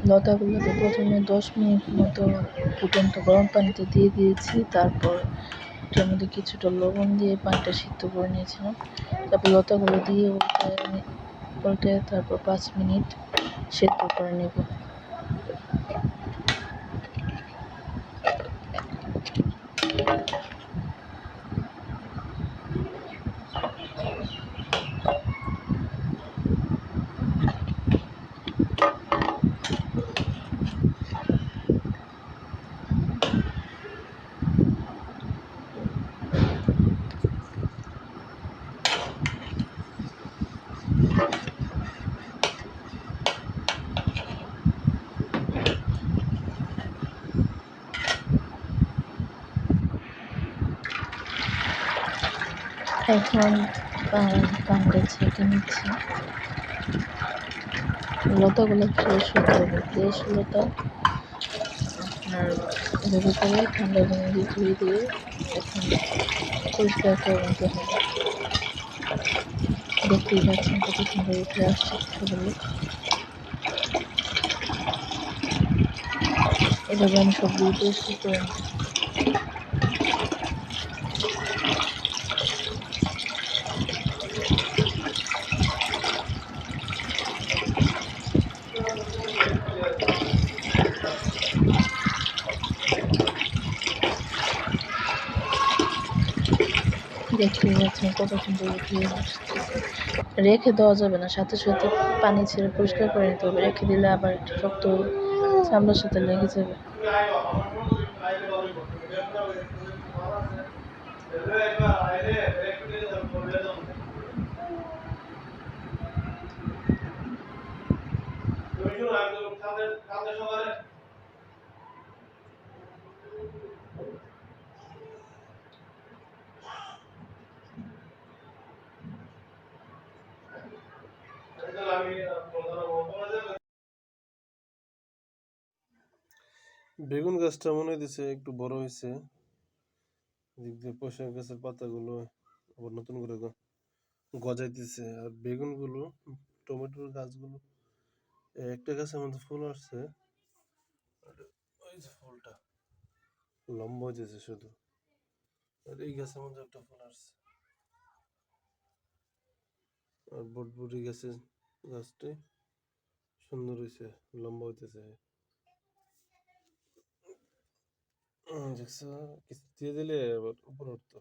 লতাগুলোকে প্রথমে 10 মিনিট মতো ফুটন্ত গরম পানিতে দিয়ে দিয়েছি। তারপর এটার মধ্যে কিছুটা লবণ দিয়ে পানিটা সিদ্ধ করে নিয়েছিলাম। তারপর লতাগুলো দিয়ে উল্টে তারপর 5 মিনিট সেদ্ধ করে নেব। এখন পানিটা ছেঁকে নিচ্ছি। লতাগুলো ফ্রেশ হতে হবে। ফ্রেশ লতা আপনার এভাবে করে ঠান্ডা পানি দিয়ে ধুয়ে দিয়ে এখন পরিষ্কার করে নিতে হবে। দেখতেই পাচ্ছেন কত সুন্দর উঠে আসছে সেগুলো। এভাবে আমি সবগুলো পরিষ্কার করে নিই। দেখতেই পাচ্ছেন কত সুন্দর উঠে আসতেছে। রেখে দেওয়া যাবে না, সাথে সাথে পানি ছেড়ে পরিষ্কার করে নিতে হবে। রেখে দিলে আবার একটু শক্ত চামড়ার সাথে লেগে যাবে। বেগুন গাছটা মনে হইতেছে একটু বড় হয়েছে। দিক দিয়ে পোশাক গাছের পাতাগুলো আবার নতুন করে গজাইতেছে। আর বেগুনগুলো, টমেটোর গাছগুলো, একটা গাছের মধ্যে ফুল আসছে। আর ওই যে ফুলটা লম্বা হইতেছে শুধু। আর এই গাছের মধ্যে একটা ফুল আসছে। আর বটবটি গাছটি সুন্দর হয়েছে, লম্বা হইতেছে। দেখছো, কিছু দিয়ে দিলে আবার উপরে উঠতো।